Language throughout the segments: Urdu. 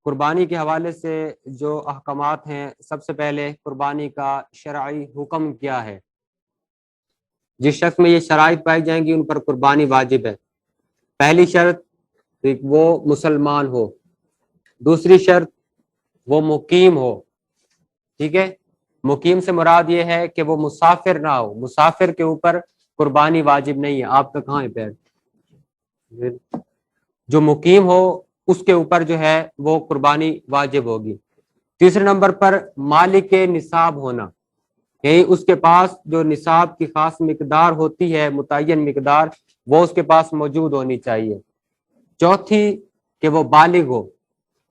قربانی کے حوالے سے جو احکامات ہیں، سب سے پہلے قربانی کا شرعی حکم کیا ہے؟ جس شخص میں یہ شرائط پائی جائیں گی ان پر قربانی واجب ہے۔ پہلی شرط وہ مسلمان ہو، دوسری شرط وہ مقیم ہو، ٹھیک ہے۔ مقیم سے مراد یہ ہے کہ وہ مسافر نہ ہو، مسافر کے اوپر قربانی واجب نہیں ہے۔ آپ کا کہاں ہے پیر؟ جو مقیم ہو اس کے اوپر جو ہے وہ قربانی واجب ہوگی۔ تیسرے نمبر پر مالک نصاب ہونا، یعنی اس کے پاس جو نصاب کی خاص مقدار ہوتی ہے، متعین مقدار، وہ اس کے پاس موجود ہونی چاہیے۔ چوتھی کہ وہ بالغ ہو۔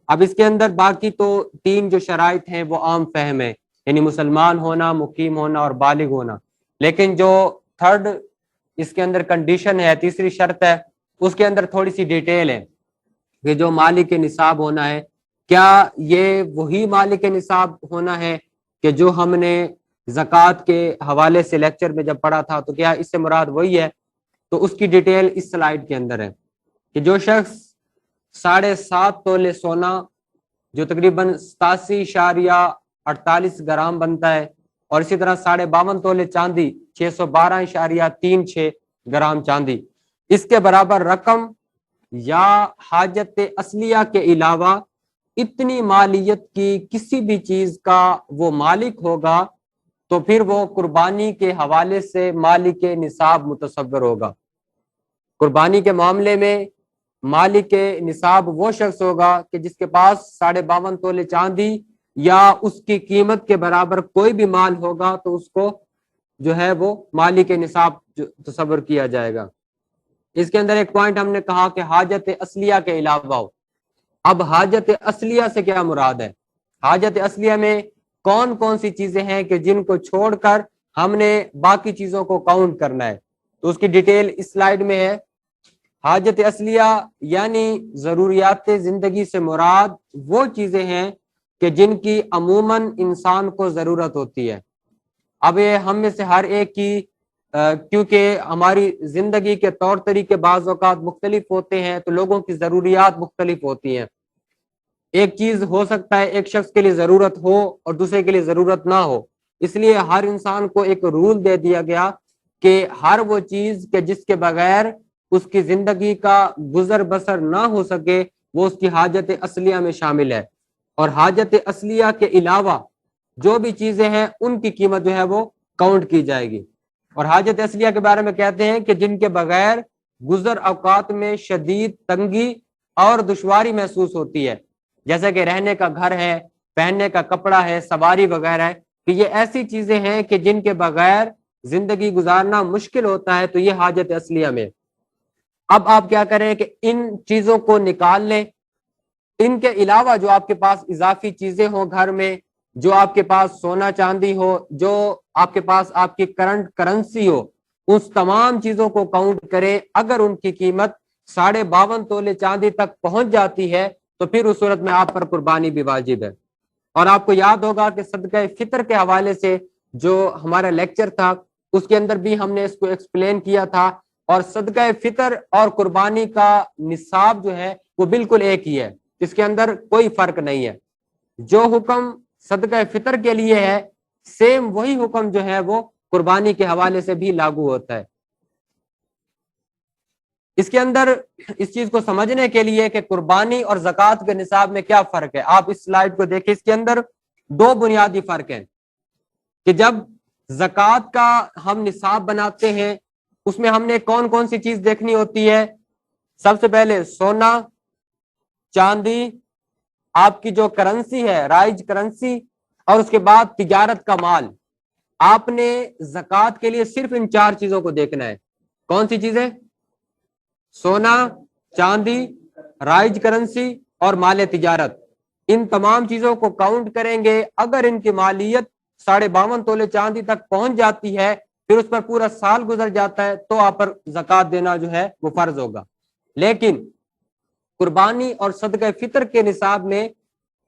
اب اس کے اندر باقی تو تین جو شرائط ہیں وہ عام فہم ہے، یعنی مسلمان ہونا، مقیم ہونا اور بالغ ہونا، لیکن جو تھرڈ اس کے اندر کنڈیشن ہے، تیسری شرط ہے، اس کے اندر تھوڑی سی ڈیٹیل ہے کہ جو مالک نصاب ہونا ہے، کیا یہ وہی مالک نصاب ہونا ہے کہ جو ہم نے زکوٰۃ کے حوالے سے لیکچر میں جب پڑھا تھا، تو کیا اس سے مراد وہی ہے؟ تو اس کی ڈیٹیل اس سلائیڈ کے اندر ہے کہ جو شخص 7.5 تولے سونا، جو تقریباً 87.48 گرام بنتا ہے، اور اسی طرح 52.5 تولے چاندی، 612.36 گرام چاندی، اس کے برابر رقم یا حاجت اصلیہ کے علاوہ اتنی مالیت کی کسی بھی چیز کا وہ مالک ہوگا تو پھر وہ قربانی کے حوالے سے مالک نصاب متصور ہوگا۔ قربانی کے معاملے میں مالک نصاب وہ شخص ہوگا کہ جس کے پاس 52.5 تولے چاندی یا اس کی قیمت کے برابر کوئی بھی مال ہوگا تو اس کو جو ہے وہ مالک نصاب تصور کیا جائے گا۔ اس کے اندر ایک پوائنٹ ہم نے کہا کہ حاجت اصلیہ کے علاوہ ہو۔ اب حاجت اصلیہ سے کیا مراد ہے؟ حاجت اصلیہ میں کون کون سی چیزیں ہیں کہ جن کو چھوڑ کر ہم نے باقی چیزوں کو کاؤنٹ کرنا ہے؟ تو اس کی ڈیٹیل اس سلائیڈ میں ہے۔ حاجت اصلیہ یعنی ضروریات زندگی سے مراد وہ چیزیں ہیں کہ جن کی عموماً انسان کو ضرورت ہوتی ہے۔ اب یہ ہم میں سے ہر ایک کی کیونکہ ہماری زندگی کے طور طریقے بعض اوقات مختلف ہوتے ہیں تو لوگوں کی ضروریات مختلف ہوتی ہیں۔ ایک چیز ہو سکتا ہے ایک شخص کے لیے ضرورت ہو اور دوسرے کے لیے ضرورت نہ ہو، اس لیے ہر انسان کو ایک رول دے دیا گیا کہ ہر وہ چیز کہ جس کے بغیر اس کی زندگی کا گزر بسر نہ ہو سکے وہ اس کی حاجت اصلیہ میں شامل ہے، اور حاجت اصلیہ کے علاوہ جو بھی چیزیں ہیں ان کی قیمت جو ہے وہ کاؤنٹ کی جائے گی۔ اور حاجت اصلیہ کے بارے میں کہتے ہیں کہ جن کے بغیر گزر اوقات میں شدید تنگی اور دشواری محسوس ہوتی ہے، جیسے کہ رہنے کا گھر ہے، پہننے کا کپڑا ہے، سواری وغیرہ ہے، کہ یہ ایسی چیزیں ہیں کہ جن کے بغیر زندگی گزارنا مشکل ہوتا ہے، تو یہ حاجت اصلیہ میں۔ اب آپ کیا کریں کہ ان چیزوں کو نکال لیں، ان کے علاوہ جو آپ کے پاس اضافی چیزیں ہوں گھر میں، جو آپ کے پاس سونا چاندی ہو، جو آپ کے پاس آپ کی کرنٹ کرنسی ہو، اس تمام چیزوں کو کاؤنٹ کریں۔ اگر ان کی قیمت 52.5 تولے چاندی تک پہنچ جاتی ہے تو پھر اس صورت میں آپ پر قربانی بھی واجب ہے۔ اور آپ کو یاد ہوگا کہ صدقہ فطر کے حوالے سے جو ہمارا لیکچر تھا اس کے اندر بھی ہم نے اس کو ایکسپلین کیا تھا، اور صدقہ فطر اور قربانی کا نصاب جو ہے وہ بالکل ایک ہی ہے، اس کے اندر کوئی فرق نہیں ہے۔ جو حکم صدقہ فطر کے لیے ہے سیم وہی حکم جو ہے وہ قربانی کے حوالے سے بھی لاگو ہوتا ہے۔ اس کے اندر اس چیز کو سمجھنے کے لیے کہ قربانی اور زکوٰۃ کے نصاب میں کیا فرق ہے، آپ اس سلائیڈ کو دیکھیں۔ اس کے اندر دو بنیادی فرق ہیں کہ جب زکوٰۃ کا ہم نصاب بناتے ہیں اس میں ہم نے کون کون سی چیز دیکھنی ہوتی ہے؟ سب سے پہلے سونا چاندی، آپ کی جو کرنسی ہے رائج کرنسی، اور اس کے بعد تجارت کا مال۔ آپ نے زکوٰۃ کے لیے صرف ان 4 چیزوں کو دیکھنا ہے۔ کون سی چیزیں؟ سونا، چاندی، رائج کرنسی اور مال تجارت۔ ان تمام چیزوں کو کاؤنٹ کریں گے، اگر ان کی مالیت 52.5 تولے چاندی تک پہنچ جاتی ہے، پھر اس پر پورا سال گزر جاتا ہے، تو آپ پر زکوٰۃ دینا جو ہے وہ فرض ہوگا۔ لیکن قربانی اور صدقہ فطر کے نصاب میں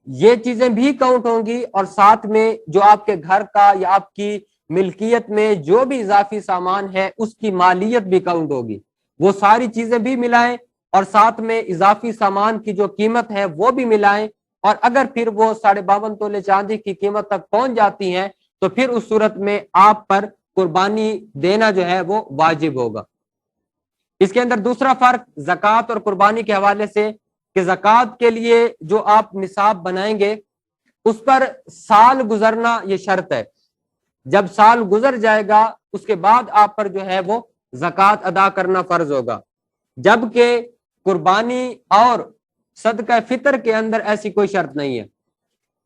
یہ چیزیں بھی کاؤنٹ ہوں گی، اور ساتھ میں جو آپ کے گھر کا یا آپ کی ملکیت میں جو بھی اضافی سامان ہے اس کی مالیت بھی کاؤنٹ ہوگی۔ وہ ساری چیزیں بھی ملائیں اور ساتھ میں اضافی سامان کی جو قیمت ہے وہ بھی ملائیں، اور اگر پھر وہ 52.5 تولے چاندی کی قیمت تک پہنچ جاتی ہیں تو پھر اس صورت میں آپ پر قربانی دینا جو ہے وہ واجب ہوگا۔ اس کے اندر دوسرا فرق زکوٰۃ اور قربانی کے حوالے سے کہ زکوٰۃ کے لیے جو آپ نصاب بنائیں گے اس پر سال گزرنا یہ شرط ہے، جب سال گزر جائے گا اس کے بعد آپ پر جو ہے وہ زکوٰۃ ادا کرنا فرض ہوگا، جبکہ قربانی اور صدقہ فطر کے اندر ایسی کوئی شرط نہیں ہے،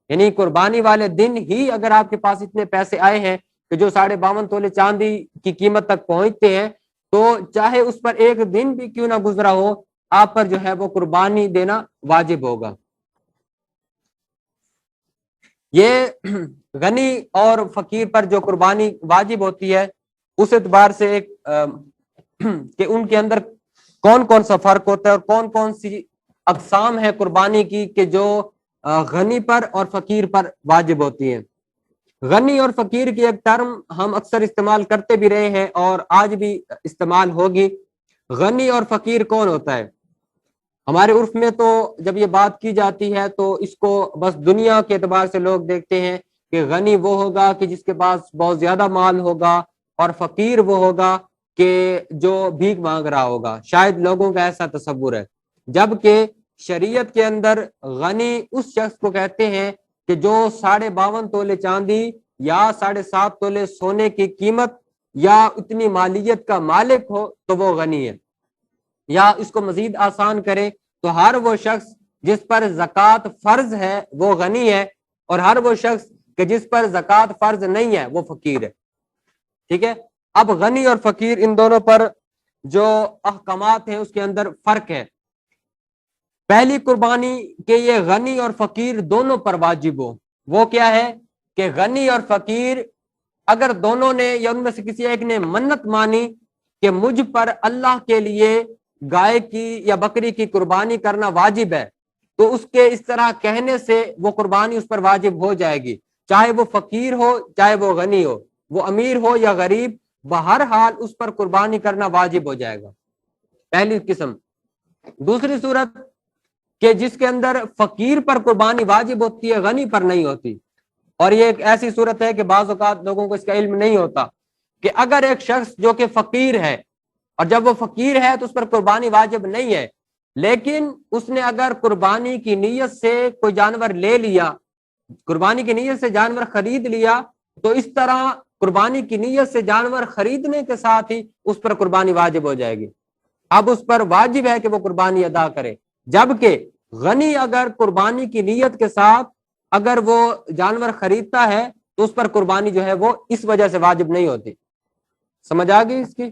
یعنی قربانی والے دن ہی اگر آپ کے پاس اتنے پیسے آئے ہیں کہ جو 52.5 تولے چاندی کی قیمت تک پہنچتے ہیں تو چاہے اس پر ایک دن بھی کیوں نہ گزرا ہو آپ پر جو ہے وہ قربانی دینا واجب ہوگا۔ یہ غنی اور فقیر پر جو قربانی واجب ہوتی ہے اس اعتبار سے ایک کہ ان کے اندر کون کون سا فرق ہوتا ہے اور کون کون سی اقسام ہے قربانی کی کہ جو غنی پر اور فقیر پر واجب ہوتی ہے۔ غنی اور فقیر کی ایک ٹرم ہم اکثر استعمال کرتے بھی رہے ہیں اور آج بھی استعمال ہوگی۔ غنی اور فقیر کون ہوتا ہے؟ ہمارے عرف میں تو جب یہ بات کی جاتی ہے تو اس کو بس دنیا کے اعتبار سے لوگ دیکھتے ہیں کہ غنی وہ ہوگا کہ جس کے پاس بہت زیادہ مال ہوگا اور فقیر وہ ہوگا کہ جو بھیک مانگ رہا ہوگا، شاید لوگوں کا ایسا تصور ہے، جبکہ شریعت کے اندر غنی اس شخص کو کہتے ہیں کہ جو 52.5 تولے چاندی یا 7.5 تولے سونے کی قیمت یا اتنی مالیت کا مالک ہو تو وہ غنی ہے، یا اس کو مزید آسان کرے تو ہر وہ شخص جس پر زکوٰۃ فرض ہے وہ غنی ہے اور ہر وہ شخص کہ جس پر زکوٰۃ فرض نہیں ہے وہ فقیر ہے۔ ٹھیک ہے، اب غنی اور فقیر ان دونوں پر جو احکامات ہیں اس کے اندر فرق ہے۔ پہلی قربانی کہ یہ غنی اور فقیر دونوں پر واجب ہو، وہ کیا ہے کہ غنی اور فقیر اگر دونوں نے یا ان میں سے کسی ایک نے منت مانی کہ مجھ پر اللہ کے لیے گائے کی یا بکری کی قربانی کرنا واجب ہے تو اس کے اس طرح کہنے سے وہ قربانی اس پر واجب ہو جائے گی، چاہے وہ فقیر ہو چاہے وہ غنی ہو، وہ امیر ہو یا غریب، بہرحال اس پر قربانی کرنا واجب ہو جائے گا، پہلی قسم۔ دوسری صورت کہ جس کے اندر فقیر پر قربانی واجب ہوتی ہے غنی پر نہیں ہوتی، اور یہ ایک ایسی صورت ہے کہ بعض اوقات لوگوں کو اس کا علم نہیں ہوتا کہ اگر ایک شخص جو کہ فقیر ہے اور جب وہ فقیر ہے تو اس پر قربانی واجب نہیں ہے، لیکن اس نے اگر قربانی کی نیت سے کوئی جانور لے لیا، قربانی کی نیت سے جانور خرید لیا، تو اس طرح قربانی کی نیت سے جانور خریدنے کے ساتھ ہی اس پر قربانی واجب ہو جائے گی، اب اس پر واجب ہے کہ وہ قربانی ادا کرے۔ جبکہ غنی اگر قربانی کی نیت کے ساتھ اگر وہ جانور خریدتا ہے تو اس پر قربانی جو ہے وہ اس وجہ سے واجب نہیں ہوتی۔ سمجھ آ گئی اس کی؟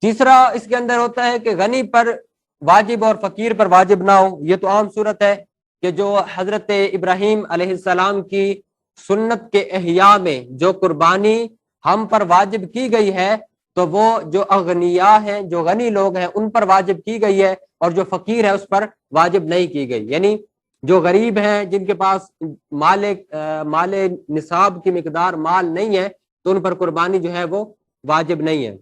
تیسرا اس کے اندر ہوتا ہے کہ غنی پر واجب اور فقیر پر واجب نہ ہو، یہ تو عام صورت ہے کہ جو حضرت ابراہیم علیہ السلام کی سنت کے احیاء میں جو قربانی ہم پر واجب کی گئی ہے تو وہ جو اغنیاء ہیں، جو غنی لوگ ہیں، ان پر واجب کی گئی ہے، اور جو فقیر ہے اس پر واجب نہیں کی گئی، یعنی جو غریب ہیں جن کے پاس مال نصاب کی مقدار مال نہیں ہے تو ان پر قربانی جو ہے وہ واجب نہیں ہے۔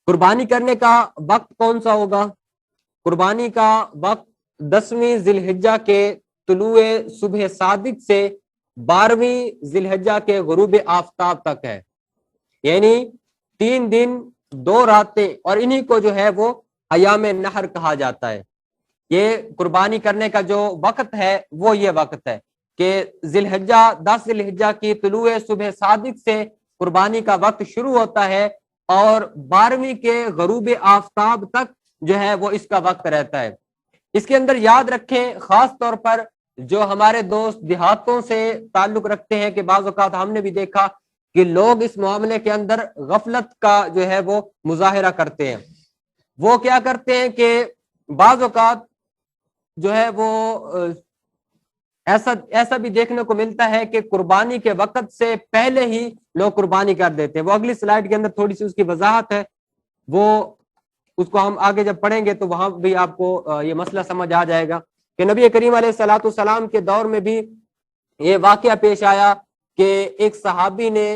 قربانی کرنے کا وقت کون سا ہوگا؟ قربانی کا وقت 10ویں ذی الحجہ کے طلوع صبح صادق سے 12ویں ذی الحجہ کے غروب آفتاب تک ہے، یعنی 3 دن 2 راتیں، اور انہی کو جو ہے وہ ایام نحر کہا جاتا ہے۔ یہ قربانی کرنے کا جو وقت ہے وہ یہ وقت ہے کہ 10 ذی الحجہ کی طلوع صبح صادق سے قربانی کا وقت شروع ہوتا ہے اور 12ویں کے غروب آفتاب تک جو ہے وہ اس کا وقت رہتا ہے۔ اس کے اندر یاد رکھیں، خاص طور پر جو ہمارے دوست دیہاتوں سے تعلق رکھتے ہیں کہ بعض اوقات ہم نے بھی دیکھا کہ لوگ اس معاملے کے اندر غفلت کا جو ہے وہ مظاہرہ کرتے ہیں۔ وہ کیا کرتے ہیں کہ بعض اوقات جو ہے وہ ایسا بھی دیکھنے کو ملتا ہے کہ قربانی کے وقت سے پہلے ہی لوگ قربانی کر دیتے ہیں۔ وہ اگلی سلائیڈ کے اندر تھوڑی سی اس کی وضاحت ہے، وہ اس کو ہم آگے جب پڑھیں گے تو وہاں بھی آپ کو یہ مسئلہ سمجھ آ جائے گا کہ نبی کریم علیہ الصلوۃ والسلام کے دور میں بھی یہ واقعہ پیش آیا کہ ایک صحابی نے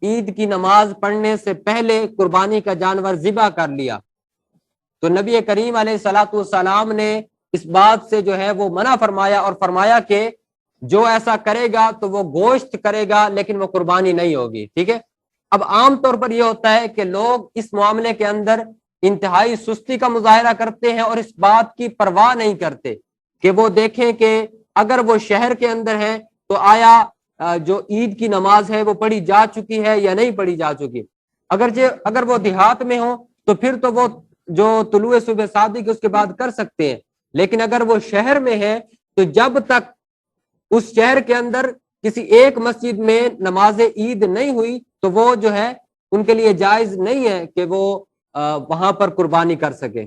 عید کی نماز پڑھنے سے پہلے قربانی کا جانور ذبح کر لیا، تو نبی کریم علیہ الصلوۃ والسلام نے اس بات سے جو ہے وہ منع فرمایا اور فرمایا کہ جو ایسا کرے گا تو وہ گوشت کرے گا لیکن وہ قربانی نہیں ہوگی. ٹھیک ہے. اب عام طور پر یہ ہوتا ہے کہ لوگ اس معاملے کے اندر انتہائی سستی کا مظاہرہ کرتے ہیں اور اس بات کی پرواہ نہیں کرتے کہ وہ دیکھیں کہ اگر وہ شہر کے اندر ہیں تو آیا جو عید کی نماز ہے وہ پڑھی جا چکی ہے یا نہیں پڑھی جا چکی. اگر وہ دیہات میں ہو تو پھر تو وہ جو طلوع صبح صادق اس کے بعد کر سکتے ہیں، لیکن اگر وہ شہر میں ہے تو جب تک اس شہر کے اندر کسی ایک مسجد میں نماز عید نہیں ہوئی تو وہ جو ہے ان کے لیے جائز نہیں ہے کہ وہ وہاں پر قربانی کر سکے.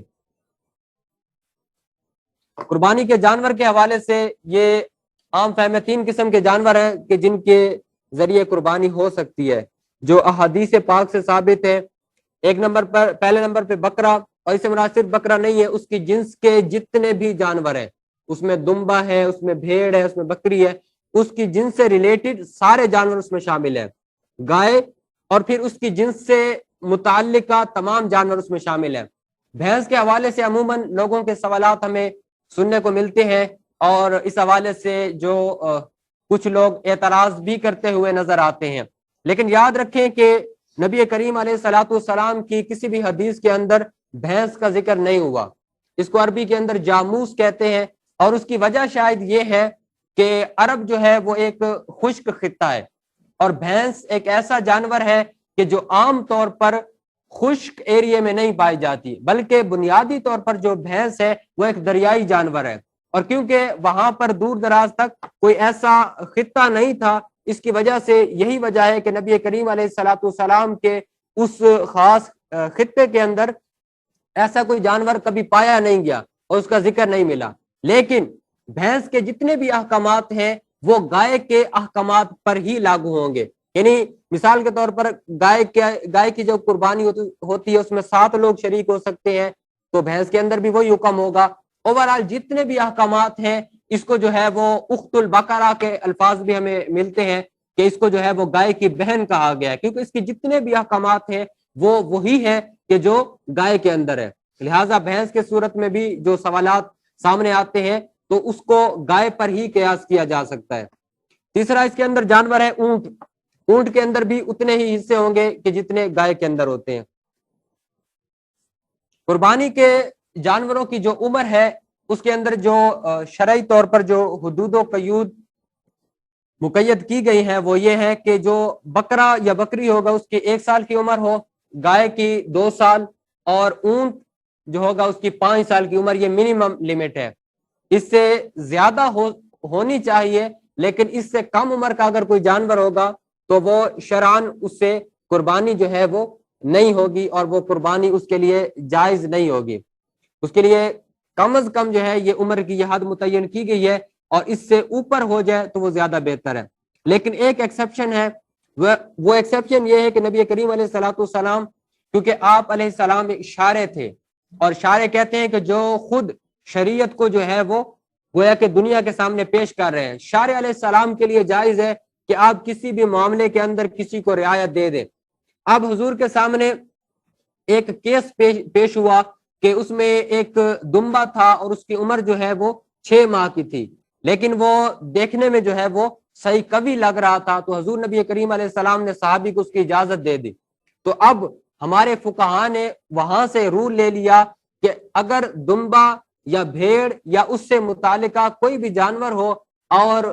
قربانی کے جانور کے حوالے سے یہ عام فہم 3 قسم کے جانور ہیں کہ جن کے ذریعے قربانی ہو سکتی ہے جو احادیث پاک سے ثابت ہے. پہلے نمبر پہ بکرا، اور اس سے مراد صرف بکرا نہیں ہے، اس کی جنس کے جتنے بھی جانور ہیں، اس میں دمبا ہے، اس میں بھیڑ ہے، اس میں بکری ہے، اس کی جنس سے ریلیٹڈ سارے جانور اس میں شامل ہیں. گائے اور پھر اس کی جنس سے متعلقہ تمام جانور اس میں شامل ہیں. بھینس کے حوالے سے عموماً لوگوں کے سوالات ہمیں سننے کو ملتے ہیں اور اس حوالے سے جو کچھ لوگ اعتراض بھی کرتے ہوئے نظر آتے ہیں. لیکن یاد رکھیں کہ نبی کریم علیہ الصلوۃ والسلام کی کسی بھی حدیث کے اندر بھینس کا ذکر نہیں ہوا. اس کو عربی کے اندر جاموس کہتے ہیں اور اس کی وجہ شاید یہ ہے کہ عرب جو ہے وہ ایک خشک خطہ ہے اور بھینس ایک ایسا جانور ہے کہ جو عام طور پر خشک ایریے میں نہیں پائی جاتی، بلکہ بنیادی طور پر جو بھینس ہے وہ ایک دریائی جانور ہے. اور کیونکہ وہاں پر دور دراز تک کوئی ایسا خطہ نہیں تھا، اس کی وجہ سے یہی وجہ ہے کہ نبی کریم علیہ الصلوۃ والسلام کے اس خاص خطے کے اندر ایسا کوئی جانور کبھی پایا نہیں گیا اور اس کا ذکر نہیں ملا. لیکن بھینس کے جتنے بھی احکامات ہیں وہ گائے کے احکامات پر ہی لاگو ہوں گے. یعنی مثال کے طور پر گائے کی جو قربانی ہوتی ہے اس میں 7 لوگ شریک ہو سکتے ہیں، تو بھینس کے اندر بھی وہی حکم ہوگا. اوورآل جتنے بھی احکامات ہیں اس کو جو ہے وہ اخت البقرہ کے الفاظ بھی ہمیں ملتے ہیں کہ اس کو جو ہے وہ گائے کی بہن کہا گیا ہے، کیونکہ اس کے جتنے بھی احکامات ہیں وہ وہی ہے کہ جو گائے کے اندر ہے. لہٰذا بھینس کے صورت میں بھی جو سوالات سامنے آتے ہیں تو اس کو گائے پر ہی قیاس کیا جا سکتا ہے. تیسرا اس کے اندر جانور ہے اونٹ. اونٹ کے اندر بھی اتنے ہی حصے ہوں گے کہ جتنے گائے کے اندر ہوتے ہیں. قربانی کے جانوروں کی جو عمر ہے اس کے اندر جو شرعی طور پر جو حدود و قیود مقید کی گئی ہیں وہ یہ ہے کہ جو بکرا یا بکری ہوگا اس کی 1 سال کی عمر ہو، گائے کی 2 سال، اور اونٹ جو ہوگا اس کی 5 سال کی عمر. یہ منیمم لمٹ ہے، اس سے زیادہ ہونی چاہیے، لیکن اس سے کم عمر کا اگر کوئی جانور ہوگا تو وہ شرعاً اس سے قربانی جو ہے وہ نہیں ہوگی اور وہ قربانی اس کے لیے جائز نہیں ہوگی. اس کے لیے کم از کم جو ہے یہ عمر کی یہ حد متعین کی گئی ہے اور اس سے اوپر ہو جائے تو وہ زیادہ بہتر ہے. لیکن ایک ایکسیپشن ہے، وہ ایکسیپشن یہ ہے کہ نبی کریم علیہ الصلوۃ والسلام کیونکہ آپ علیہ السلام ایک شارع تھے، اور شارع کہتے ہیں کہ جو خود شریعت کو جو ہے وہ گویا کہ دنیا کے سامنے پیش کر رہے ہیں. شارع علیہ السلام کے لیے جائز ہے کہ آپ کسی بھی معاملے کے اندر کسی کو رعایت دے دیں. اب حضور کے سامنے ایک کیس پیش ہوا کہ اس میں ایک دمبا تھا اور اس کی عمر جو ہے وہ 6 ماہ کی تھی، لیکن وہ دیکھنے میں جو ہے وہ صحیح کبھی لگ رہا تھا، تو حضور نبی کریم علیہ السلام نے صحابی کو اس کی اجازت دے دی. تو اب ہمارے فقہا نے وہاں سے رول لے لیا کہ اگر دمبا یا بھیڑ یا اس سے متعلقہ کوئی بھی جانور ہو اور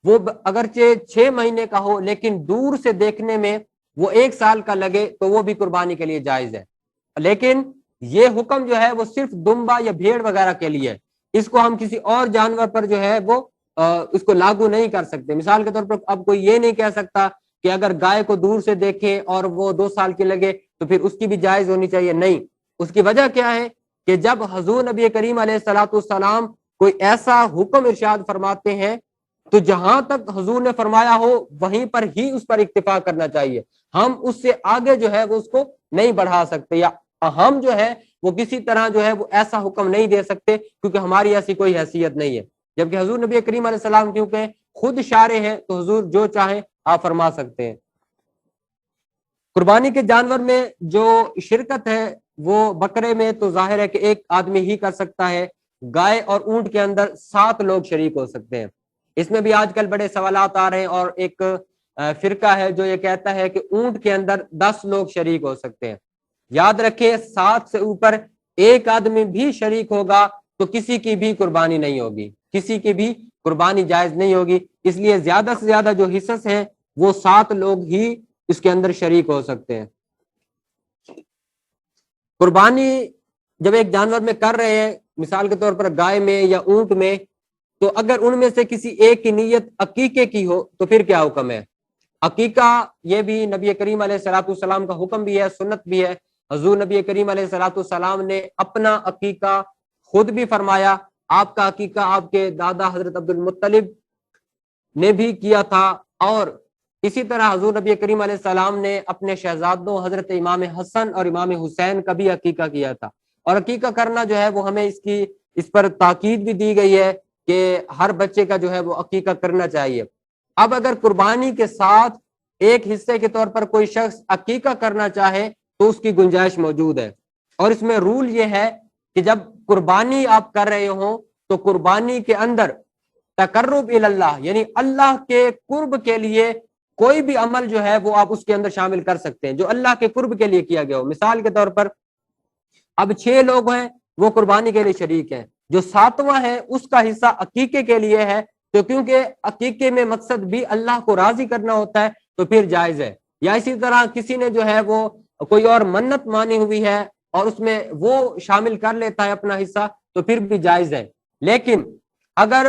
وہ اگرچہ 6 مہینے کا ہو لیکن دور سے دیکھنے میں وہ 1 سال کا لگے تو وہ بھی قربانی کے لیے جائز ہے. لیکن یہ حکم جو ہے وہ صرف دمبا یا بھیڑ وغیرہ کے لیے، اس کو ہم کسی اور جانور پر جو ہے وہ اس کو لاگو نہیں کر سکتے. مثال کے طور پر اب کوئی یہ نہیں کہہ سکتا کہ اگر گائے کو دور سے دیکھے اور وہ 2 سال کی لگے تو پھر اس کی بھی جائز ہونی چاہیے. نہیں، اس کی وجہ کیا ہے کہ جب حضور نبی کریم علیہ الصلوۃ والسلام کوئی ایسا حکم ارشاد فرماتے ہیں تو جہاں تک حضور نے فرمایا ہو وہیں پر ہی اس پر اکتفا کرنا چاہیے. ہم اس سے آگے جو ہے وہ اس کو نہیں بڑھا سکتے، یا ہم جو ہے وہ کسی طرح جو ہے وہ ایسا حکم نہیں دے سکتے کیونکہ ہماری ایسی کوئی حیثیت نہیں ہے. جبکہ حضور نبی کریم علیہ السلام کیونکہ خود شارع ہیں تو حضور جو چاہیں آپ فرما سکتے ہیں. قربانی کے جانور میں جو شرکت ہے وہ بکرے میں تو ظاہر ہے کہ ایک آدمی ہی کر سکتا ہے، گائے اور اونٹ کے اندر 7 لوگ شریک ہو سکتے ہیں. اس میں بھی آج کل بڑے سوالات آ رہے ہیں، اور ایک فرقہ ہے جو یہ کہتا ہے کہ اونٹ کے اندر 10 لوگ شریک ہو سکتے ہیں. یاد رکھیں 7 سے اوپر ایک آدمی بھی شریک ہوگا تو کسی کی بھی قربانی نہیں ہوگی، کسی کی بھی قربانی جائز نہیں ہوگی. اس لیے زیادہ سے زیادہ جو حصص ہیں وہ 7 لوگ ہی اس کے اندر شریک ہو سکتے ہیں. قربانی جب ایک جانور میں کر رہے ہیں، مثال کے طور پر گائے میں یا اونٹ میں، تو اگر ان میں سے کسی ایک کی نیت عقیقے کی ہو تو پھر کیا حکم ہے؟ عقیقہ یہ بھی نبی کریم علیہ الصلوۃ والسلام کا حکم بھی ہے، سنت بھی ہے. حضور نبی کریم علیہ الصلوۃ والسلام نے اپنا عقیقہ خود بھی فرمایا. آپ کا عقیقہ آپ کے دادا حضرت عبد المطلب نے بھی کیا تھا، اور اسی طرح حضور نبی کریم علیہ السلام نے اپنے شہزادوں حضرت امام حسن اور امام حسین کا بھی عقیقہ کیا تھا. اور عقیقہ کرنا جو ہے وہ ہمیں اس پر تاکید بھی دی گئی ہے کہ ہر بچے کا جو ہے وہ عقیقہ کرنا چاہیے. اب اگر قربانی کے ساتھ ایک حصے کے طور پر کوئی شخص عقیقہ کرنا چاہے تو اس کی گنجائش موجود ہے. اور اس میں رول یہ ہے کہ جب قربانی آپ کر رہے ہوں تو قربانی کے اندر تقرب اللہ، یعنی اللہ کے قرب کے لیے کوئی بھی عمل جو ہے وہ آپ اس کے اندر شامل کر سکتے ہیں جو اللہ کے قرب کے لیے کیا گیا ہو. مثال کے طور پر اب 6 لوگ ہیں وہ قربانی کے لیے شریک ہیں، جو 7واں ہے اس کا حصہ عقیقے کے لیے ہے، تو کیونکہ عقیقے میں مقصد بھی اللہ کو راضی کرنا ہوتا ہے تو پھر جائز ہے. یا اسی طرح کسی نے جو ہے وہ کوئی اور منت مانی ہوئی ہے اور اس میں وہ شامل کر لیتا ہے اپنا حصہ تو پھر بھی جائز ہے. لیکن اگر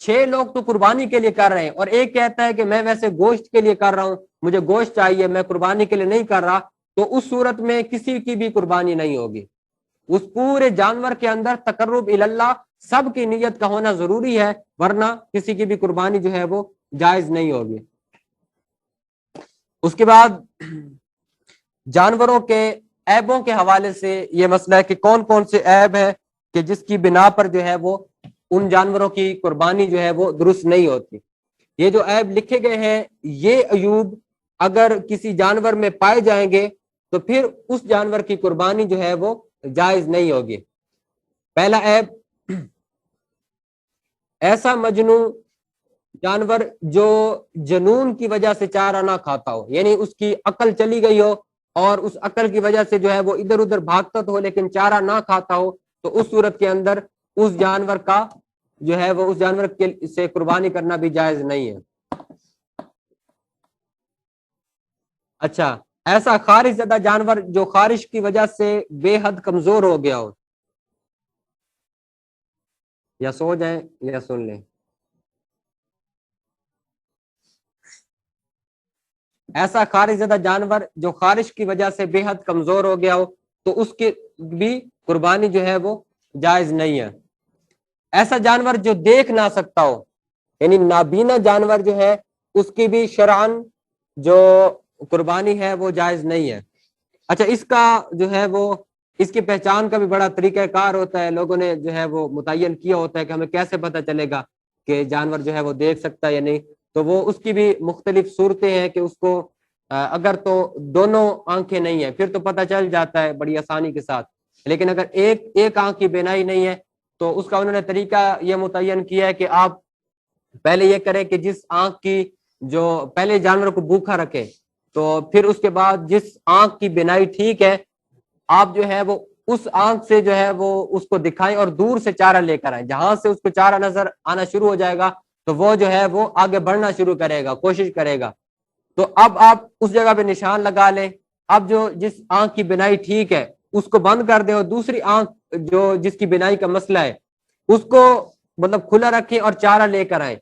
6 لوگ تو قربانی کے لیے کر رہے ہیں اور ایک کہتا ہے کہ میں ویسے گوشت کے لیے کر رہا ہوں، مجھے گوشت چاہیے، میں قربانی کے لیے نہیں کر رہا، تو اس صورت میں کسی کی بھی قربانی نہیں ہوگی. اس پورے جانور کے اندر تقرب اللہ سب کی نیت کا ہونا ضروری ہے، ورنہ کسی کی بھی قربانی جو ہے وہ جائز نہیں ہوگی. اس کے بعد جانوروں کے عیبوں کے حوالے سے یہ مسئلہ ہے کہ کون کون سے عیب ہے کہ جس کی بنا پر جو ہے وہ ان جانوروں کی قربانی جو ہے وہ درست نہیں ہوتی. یہ جو عیب لکھے گئے ہیں یہ عیوب اگر کسی جانور میں پائے جائیں گے تو پھر اس جانور کی قربانی جو ہے وہ جائز نہیں ہوگی. پہلا عیب، ایسا مجنون جانور جو جنون کی وجہ سے چارہ نہ کھاتا ہو، یعنی اس کی عقل چلی گئی ہو اور اس عقل کی وجہ سے جو ہے وہ ادھر ادھر بھاگتا ہو لیکن چارہ نہ کھاتا ہو، تو اس صورت کے اندر اس جانور کا جو ہے وہ اس جانور سے قربانی کرنا بھی جائز نہیں ہے. اچھا، ایسا خارش زدہ جانور جو خارش کی وجہ سے بے حد کمزور ہو گیا ہو، یا سو جائیں یا سن لیں. ایسا خارش زدہ جانور جو خارش کی وجہ سے بے حد کمزور ہو گیا ہو تو اس کی بھی قربانی جو ہے وہ جائز نہیں ہے. ایسا جانور جو دیکھ نہ سکتا ہو، یعنی نابینا جانور جو ہے اس کی بھی شرعن جو قربانی ہے وہ جائز نہیں ہے. اچھا، اس کا جو ہے وہ اس کی پہچان کا بھی بڑا طریقہ کار ہوتا ہے، لوگوں نے جو ہے وہ متعین کیا ہوتا ہے کہ ہمیں کیسے پتہ چلے گا کہ جانور جو ہے وہ دیکھ سکتا ہے یا نہیں. تو وہ اس کی بھی مختلف صورتیں ہیں کہ اس کو اگر تو دونوں آنکھیں نہیں ہیں پھر تو پتہ چل جاتا ہے بڑی آسانی کے ساتھ، لیکن اگر ایک آنکھ کی بینائی نہیں ہے تو اس کا انہوں نے طریقہ یہ متعین کیا ہے کہ آپ پہلے یہ کریں کہ جس آنکھ کی جو پہلے جانور کو بھوکا رکھے، تو پھر اس کے بعد جس آنکھ کی بینائی ٹھیک ہے آپ جو ہے وہ اس آنکھ سے جو ہے وہ اس کو دکھائیں اور دور سے چارہ لے کر آئیں. جہاں سے اس کو چارہ نظر آنا شروع ہو جائے گا تو وہ جو ہے وہ آگے بڑھنا شروع کرے گا، کوشش کرے گا. تو اب آپ اس جگہ پہ نشان لگا لیں. اب جو جس آنکھ کی بینائی ٹھیک ہے اس کو بند کر دیں اور دوسری آنکھ جو جس کی بینائی کا مسئلہ ہے اس کو مطلب کھلا رکھیں اور چارہ لے کر آئیں.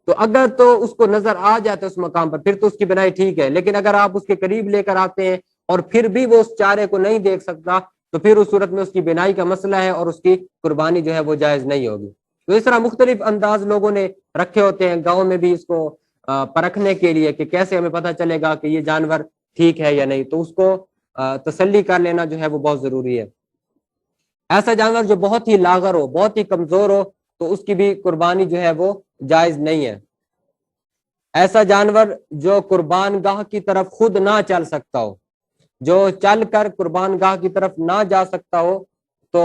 تو اگر تو اس کو نظر آ جاتا ہے اس مقام پر پھر تو اس کی بینائی ٹھیک ہے، لیکن اگر آپ اس کے قریب لے کر آتے ہیں اور پھر بھی وہ اس چارے کو نہیں دیکھ سکتا تو پھر اس صورت میں اس کی بینائی کا مسئلہ ہے اور اس کی قربانی جو ہے وہ جائز نہیں ہوگی. تو اس طرح مختلف انداز لوگوں نے رکھے ہوتے ہیں گاؤں میں بھی اس کو پرکھنے کے لیے کہ کیسے ہمیں پتہ چلے گا کہ یہ جانور ٹھیک ہے یا نہیں، تو اس کو تسلی کر لینا جو ہے وہ بہت ضروری ہے. ایسا جانور جو بہت ہی لاغر ہو، بہت ہی کمزور ہو تو اس کی بھی قربانی جو ہے وہ جائز نہیں ہے. ایسا جانور جو قربان گاہ کی طرف خود نہ چل سکتا ہو، جو چل کر قربان گاہ کی طرف نہ جا سکتا ہو، تو تو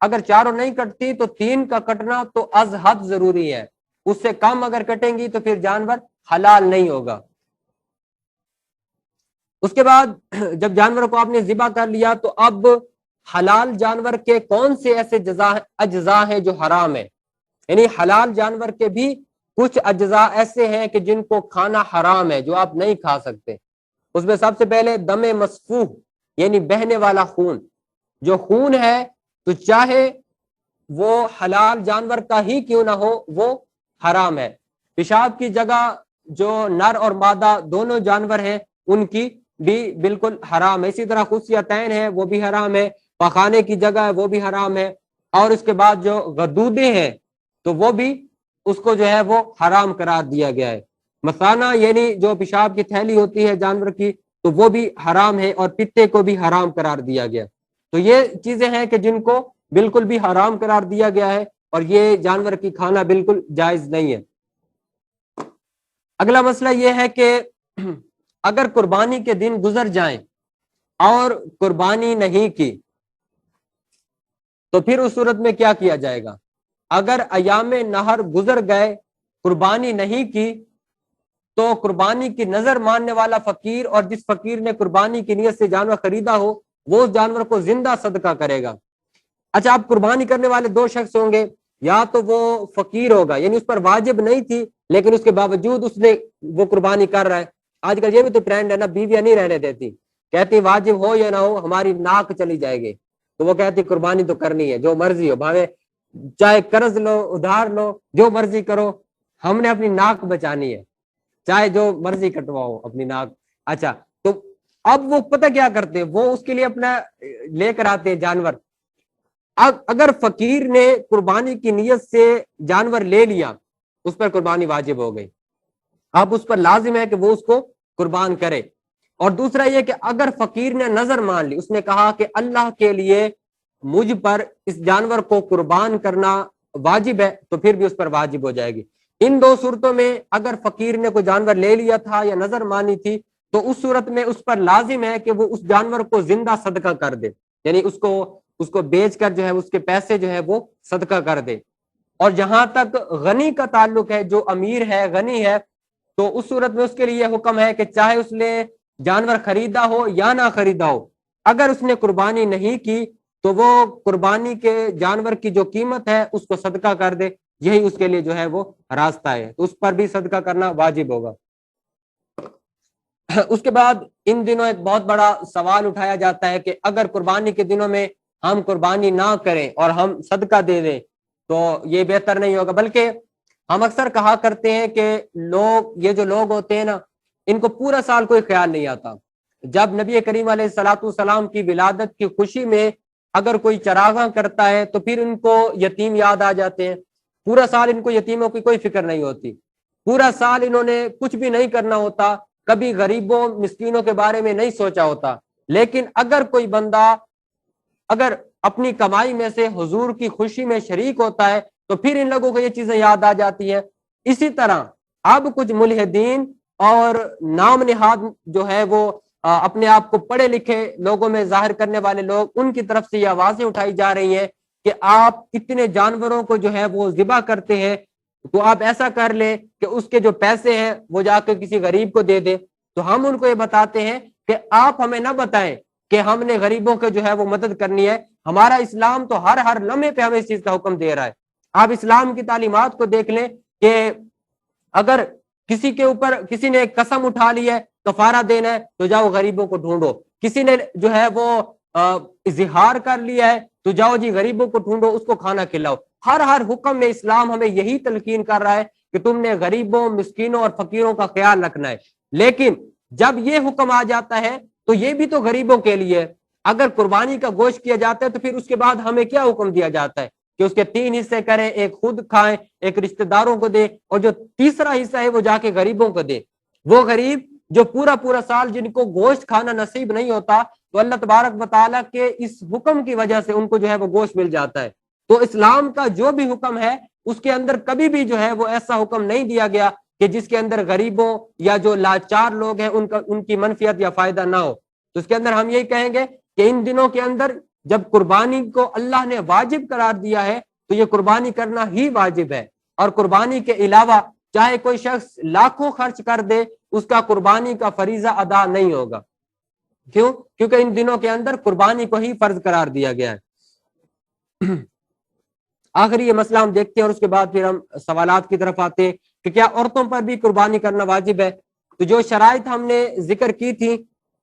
اگر چاروں نہیں کٹتی تو 3 کا کٹنا تو از حد ضروری ہے، اس سے کم اگر کٹیں گی تو پھر جانور حلال نہیں ہوگا۔ اس کے بعد جب جانور کو آپ نے ذبح کر لیا تو اب حلال جانور کے کون سے ایسے اجزاء ہیں جو حرام ہے، یعنی حلال جانور کے بھی کچھ اجزاء ایسے ہیں کہ جن کو کھانا حرام ہے، جو آپ نہیں کھا سکتے۔ اس میں سب سے پہلے دم مسفوح، یعنی بہنے والا خون، جو خون ہے تو چاہے وہ حلال جانور کا ہی کیوں نہ ہو وہ حرام ہے۔ پیشاب کی جگہ جو نر اور مادہ دونوں جانور ہیں ان کی بھی بالکل حرام ہے۔ اسی طرح خصیتین ہے وہ بھی حرام ہے، پخانے کی جگہ ہے وہ بھی حرام ہے، اور اس کے بعد جو غدودے ہیں تو وہ بھی اس کو جو ہے وہ حرام قرار دیا گیا ہے۔ مثانہ یعنی جو پیشاب کی تھیلی ہوتی ہے جانور کی تو وہ بھی حرام ہے، اور پتے کو بھی حرام قرار دیا گیا۔ تو یہ چیزیں ہیں کہ جن کو بالکل بھی حرام قرار دیا گیا ہے، اور یہ جانور کی کھانا بالکل جائز نہیں ہے۔ اگلا مسئلہ یہ ہے کہ اگر قربانی کے دن گزر جائیں اور قربانی نہیں کی تو پھر اس صورت میں کیا کیا جائے گا؟ اگر ایام نہر گزر گئے، قربانی نہیں کی، تو قربانی کی نظر ماننے والا فقیر اور جس فقیر نے قربانی کی نیت سے جانور خریدا ہو وہ اس جانور کو زندہ صدقہ کرے گا۔ اچھا، اب قربانی کرنے والے 2 شخص ہوں گے، یا تو وہ فقیر ہوگا یعنی اس پر واجب نہیں تھی لیکن اس کے باوجود اس نے وہ قربانی کر رہا ہے۔ آج کل یہ بھی تو ٹرینڈ ہے نا، بیویاں نہیں رہنے دیتی، کہتی واجب ہو یا نہ ہو ہماری ناک چلی جائے گی، تو وہ کہتی قربانی تو کرنی ہے، جو مرضی ہو، بھاوے چاہے قرض لو ادھار لو جو مرضی کرو، ہم نے اپنی ناک بچانی ہے، چاہے جو مرضی کٹواؤ اپنی ناک۔ اچھا، تو اب وہ پتہ کیا کرتے ہیں، وہ اس کے لیے اپنا لے کر آتے ہیں جانور۔ اگر فقیر نے قربانی کی نیت سے جانور لے لیا اس پر قربانی واجب ہو گئی، اب اس پر لازم ہے کہ وہ اس کو قربان کرے۔ اور دوسرا یہ کہ اگر فقیر نے نظر مان لی، اس نے کہا کہ اللہ کے لیے مجھ پر اس جانور کو قربان کرنا واجب ہے، تو پھر بھی اس پر واجب ہو جائے گی۔ ان 2 صورتوں میں اگر فقیر نے کوئی جانور لے لیا تھا یا نظر مانی تھی تو اس صورت میں اس پر لازم ہے کہ وہ اس جانور کو زندہ صدقہ کر دے، یعنی اس کو بیچ کر جو ہے اس کے پیسے جو ہے وہ صدقہ کر دے۔ اور جہاں تک غنی کا تعلق ہے، جو امیر ہے غنی ہے، تو اس صورت میں اس کے لیے حکم ہے کہ چاہے اس نے جانور خریدا ہو یا نہ خریدا ہو، اگر اس نے قربانی نہیں کی تو وہ قربانی کے جانور کی جو قیمت ہے اس کو صدقہ کر دے، یہی اس کے لیے جو ہے وہ راستہ ہے، تو اس پر بھی صدقہ کرنا واجب ہوگا۔ اس کے بعد ان دنوں ایک بہت بڑا سوال اٹھایا جاتا ہے کہ اگر قربانی کے دنوں میں ہم قربانی نہ کریں اور ہم صدقہ دے دیں تو یہ بہتر نہیں ہوگا، بلکہ ہم اکثر کہا کرتے ہیں کہ یہ جو لوگ ہوتے ہیں نا، ان کو پورا سال کوئی خیال نہیں آتا۔ جب نبی کریم علیہ الصلوۃ والسلام کی ولادت کی خوشی میں اگر کوئی چراغاں کرتا ہے تو پھر ان کو یتیم یاد آ جاتے ہیں، پورا سال ان کو یتیموں کی کوئی فکر نہیں ہوتی، پورا سال انہوں نے کچھ بھی نہیں کرنا ہوتا، کبھی غریبوں مسکینوں کے بارے میں نہیں سوچا ہوتا۔ لیکن اگر کوئی بندہ اگر اپنی کمائی میں سے حضور کی خوشی میں شریک ہوتا ہے تو پھر ان لوگوں کو یہ چیزیں یاد آ جاتی ہیں۔ اسی طرح اب کچھ ملحدین اور نام نہاد جو ہے وہ اپنے آپ کو پڑھے لکھے لوگوں میں ظاہر کرنے والے لوگ، ان کی طرف سے یہ آوازیں اٹھائی جا رہی ہیں کہ آپ اتنے جانوروں کو جو ہے وہ ذبح کرتے ہیں تو آپ ایسا کر لیں کہ اس کے جو پیسے ہیں وہ جا کے کسی غریب کو دے دیں۔ تو ہم ان کو یہ بتاتے ہیں کہ آپ ہمیں نہ بتائیں کہ ہم نے غریبوں کے جو ہے وہ مدد کرنی ہے، ہمارا اسلام تو ہر لمحے پہ ہمیں اس چیز کا حکم دے رہا ہے۔ آپ اسلام کی تعلیمات کو دیکھ لیں کہ اگر کسی کے اوپر کسی نے قسم اٹھا لی ہے کفارہ دینا ہے تو جاؤ غریبوں کو ڈھونڈو، کسی نے جو ہے وہ اظہار کر لیا ہے تو جاؤ جی غریبوں کو ڈھونڈو، اس کو کھانا کھلاؤ۔ ہر حکم میں اسلام ہمیں یہی تلقین کر رہا ہے کہ تم نے غریبوں مسکینوں اور فقیروں کا خیال رکھنا ہے۔ لیکن جب یہ حکم آ جاتا ہے تو یہ بھی تو غریبوں کے لیے، اگر قربانی کا گوشت کیا جاتا ہے تو پھر اس کے بعد ہمیں کیا حکم دیا جاتا ہے کہ اس کے 3 حصے کریں، ایک خود کھائیں، ایک رشتہ داروں کو دیں، اور جو تیسرا حصہ ہے وہ جا کے غریبوں کو دیں۔ وہ غریب جو پورا سال جن کو گوشت کھانا نصیب نہیں ہوتا تو اللہ تبارک و تعالیٰ کے اس حکم کی وجہ سے ان کو جو ہے وہ گوشت مل جاتا ہے۔ تو اسلام کا جو بھی حکم ہے اس کے اندر کبھی بھی جو ہے وہ ایسا حکم نہیں دیا گیا کہ جس کے اندر غریبوں یا جو لاچار لوگ ہیں ان کی منفیت یا فائدہ نہ ہو۔ تو اس کے اندر ہم یہی کہیں گے کہ ان دنوں کے اندر جب قربانی کو اللہ نے واجب قرار دیا ہے تو یہ قربانی کرنا ہی واجب ہے، اور قربانی کے علاوہ چاہے کوئی شخص لاکھوں خرچ کر دے اس کا قربانی کا فریضہ ادا نہیں ہوگا۔ کیوں؟ کیونکہ ان دنوں کے اندر قربانی کو ہی فرض قرار دیا گیا ہے۔ آخری یہ مسئلہ ہم دیکھتے ہیں اور اس کے بعد پھر ہم سوالات کی طرف آتے ہیں کہ کیا عورتوں پر بھی قربانی کرنا واجب ہے؟ تو جو شرائط ہم نے ذکر کی تھی،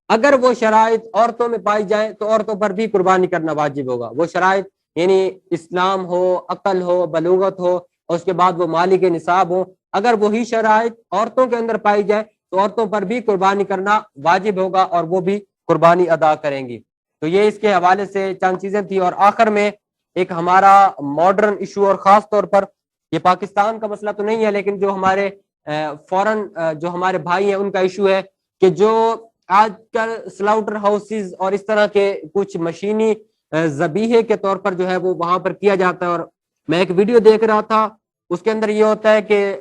اگر وہ شرائط عورتوں میں پائی جائیں تو عورتوں پر بھی قربانی کرنا واجب ہوگا۔ وہ شرائط یعنی اسلام ہو، عقل ہو، بلوغت ہو، اور اس کے بعد وہ مالی کے نصاب ہو، اگر وہی شرائط عورتوں کے اندر پائی جائے تو عورتوں پر بھی قربانی کرنا واجب ہوگا اور وہ بھی قربانی ادا کریں گی۔ تو یہ اس کے حوالے سے چند چیزیں تھی، اور آخر میں ایک ہمارا ماڈرن ایشو، اور خاص طور پر یہ پاکستان کا مسئلہ تو نہیں ہے لیکن جو ہمارے فورن جو ہمارے بھائی ہیں ان کا ایشو ہے کہ جو آج کل سلاؤٹر ہاؤسز اور اس طرح کے کچھ مشینی ذبیحے کے طور پر جو ہے وہ وہاں پر کیا جاتا ہے۔ اور میں ایک ویڈیو دیکھ رہا تھا، اس کے اندر یہ ہوتا ہے کہ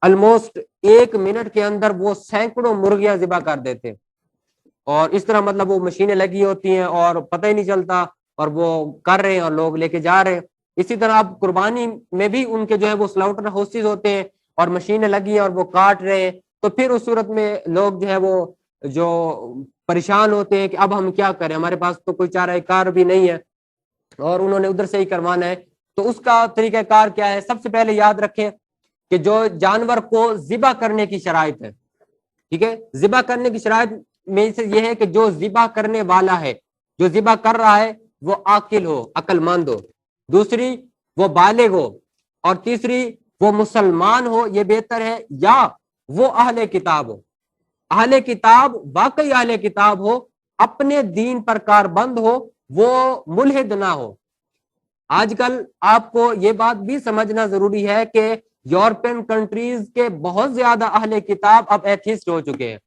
آلموسٹ 1 منٹ کے اندر وہ سینکڑوں مرغیاں ذبح کر دیتے، اور اس طرح مطلب وہ مشینیں لگی ہوتی ہیں اور پتہ ہی نہیں چلتا، اور وہ کر رہے ہیں اور لوگ لے کے جا رہے ہیں۔ اسی طرح اب قربانی میں بھی ان کے جو ہے وہ سلاؤٹر ہاؤسز ہوتے ہیں اور مشینیں لگی ہیں اور وہ کاٹ رہے ہیں، تو پھر اس صورت میں لوگ جو ہے وہ جو پریشان ہوتے ہیں کہ اب ہم کیا کریں، ہمارے پاس تو کوئی چارہ کار بھی نہیں ہے اور انہوں نے ادھر سے ہی کروانا ہے۔ تو اس کا طریقہ کار کیا ہے؟ سب سے پہلے یاد رکھیں کہ جو جانور کو ذبح کرنے کی شرائط ہے، ٹھیک ہے، ذبح کرنے کی شرائط میں سے یہ ہے کہ جو ذبح کرنے والا ہے، جو ذبح کر رہا ہے وہ عاقل ہو، عقل مند ہو، دوسری وہ بالغ ہو، اور تیسری وہ مسلمان ہو، یہ بہتر ہے، یا وہ اہل کتاب ہو۔ اہل کتاب واقعی اہل کتاب ہو، اپنے دین پر کاربند ہو، وہ ملحد نہ ہو۔ آج کل آپ کو یہ بات بھی سمجھنا ضروری ہے کہ یورپین کنٹریز کے بہت زیادہ اہل کتاب اب ایتھیسٹ ہو چکے ہیں،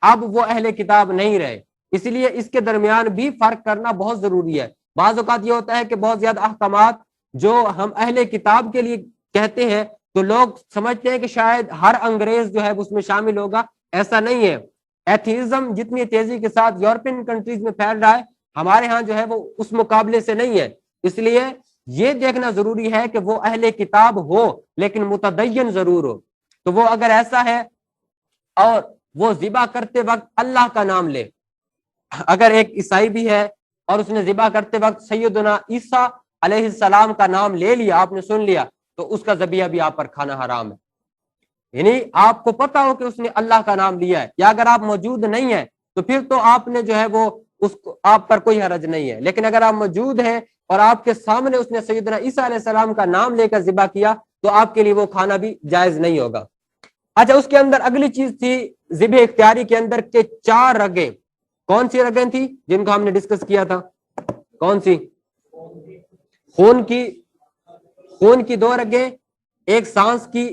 اب وہ اہل کتاب نہیں رہے، اس لیے اس کے درمیان بھی فرق کرنا بہت ضروری ہے۔ بعض اوقات یہ ہوتا ہے کہ بہت زیادہ احکامات جو ہم اہل کتاب کے لیے کہتے ہیں تو لوگ سمجھتے ہیں کہ شاید ہر انگریز جو ہے اس میں شامل ہوگا، ایسا نہیں ہے۔ ایتھیزم جتنی تیزی کے ساتھ یورپین کنٹریز میں پھیل رہا ہے، ہمارے ہاں جو ہے وہ اس مقابلے سے نہیں ہے، اس لیے یہ دیکھنا ضروری ہے کہ وہ اہل کتاب ہو لیکن متدین ضرور ہو۔ تو وہ اگر ایسا ہے اور وہ ذبح کرتے وقت اللہ کا نام لے، اگر ایک عیسائی بھی ہے اور اس نے ذبح کرتے وقت سیدنا عیسیٰ علیہ السلام کا نام لے لیا، آپ نے سن لیا، تو اس کا ذبیحہ بھی آپ پر کھانا حرام ہے۔ یعنی آپ کو پتا ہو کہ اس نے اللہ کا نام لیا ہے، یا اگر آپ موجود نہیں ہیں تو پھر تو آپ نے جو ہے وہ اس کو آپ پر کوئی حرج نہیں ہے، لیکن اگر آپ موجود ہیں اور آپ کے سامنے اس نے سیدنا عیسیٰ علیہ السلام کا نام لے کر ذبح کیا تو آپ کے لیے وہ کھانا بھی جائز نہیں ہوگا۔ اچھا، اس کے اندر اگلی چیز تھی ذبح اختیاری کے اندر کے 4 رگیں۔ کون سی رگیں تھی جن کو ہم نے ڈسکس کیا تھا؟ کون سی؟ خون کی 2 رگیں، ایک سانس کی،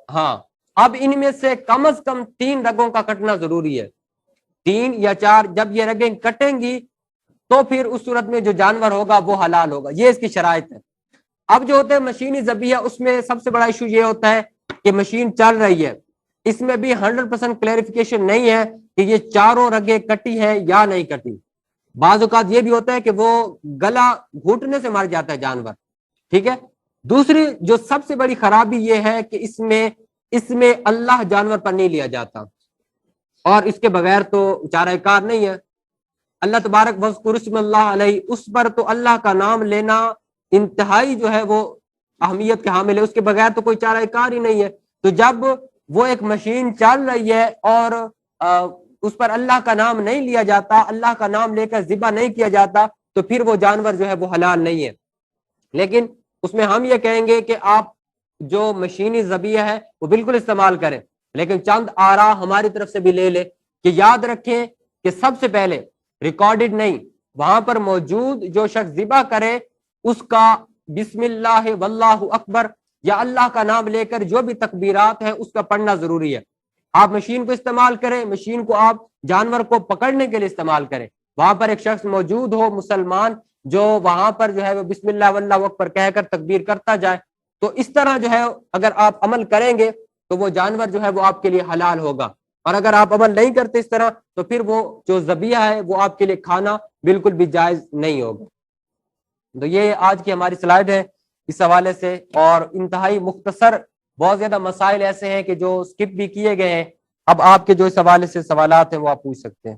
ہاں۔ اب ان میں سے کم از کم 3 رگوں کا کٹنا ضروری ہے، 3 یا 4۔ جب یہ رگیں کٹیں گی تو پھر اس صورت میں جو جانور ہوگا وہ حلال ہوگا، یہ اس کی شرائط ہے۔ اب جو ہوتے ہیں مشینی ذبیحہ، اس میں سب سے بڑا ایشو یہ ہوتا ہے کہ مشین چل رہی ہے، اس میں بھی 100% کلیریفیکیشن نہیں ہے کہ یہ 4 رگیں کٹی ہے یا نہیں کٹی۔ بعض اوقات یہ بھی ہوتا ہے کہ وہ گلا گھٹنے سے مر جاتا ہے جانور، ٹھیک ہے۔ دوسری جو سب سے بڑی خرابی یہ ہے کہ اس میں اللہ جانور پر نہیں لیا جاتا، اور اس کے بغیر تو چارہ کار نہیں ہے۔ اللہ تبارک وذکر اسم اللہ علیہ، اس پر تو اللہ کا نام لینا انتہائی جو ہے وہ اہمیت کے حامل ہے، اس کے بغیر تو کوئی چارہ کار ہی نہیں ہے۔ تو جب وہ ایک مشین چل رہی ہے اور اس پر اللہ کا نام نہیں لیا جاتا، اللہ کا نام لے کر ذبح نہیں کیا جاتا، تو پھر وہ جانور جو ہے وہ حلال نہیں ہے۔ لیکن اس میں ہم یہ کہیں گے کہ آپ جو مشینی ذبیحہ ہے وہ بالکل استعمال کریں، لیکن چند آراء ہماری طرف سے بھی لے لیں کہ یاد رکھیں کہ سب سے پہلے ریکارڈڈ نہیں، وہاں پر موجود جو شخص ذبح کرے اس کا بسم اللہ واللہ اکبر یا اللہ کا نام لے کر جو بھی تکبیرات ہیں اس کا پڑھنا ضروری ہے۔ آپ مشین کو استعمال کریں، مشین کو آپ جانور کو پکڑنے کے لیے استعمال کریں، وہاں پر ایک شخص موجود ہو مسلمان جو وہاں پر جو ہے وہ بسم اللہ واللہ اکبر کہہ کر تکبیر کرتا جائے، تو اس طرح جو ہے اگر آپ عمل کریں گے تو وہ جانور جو ہے وہ آپ کے لیے حلال ہوگا، اور اگر آپ عمل نہیں کرتے اس طرح تو پھر وہ جو ذبیحہ ہے وہ آپ کے لیے کھانا بالکل بھی جائز نہیں ہوگا. تو یہ آج کی ہماری سلائیڈ ہے اس حوالے سے, اور انتہائی مختصر, بہت زیادہ مسائل ایسے ہیں کہ جو سکپ بھی کیے گئے ہیں. اب آپ کے جو اس حوالے سے سوالات ہیں وہ آپ پوچھ سکتے ہیں.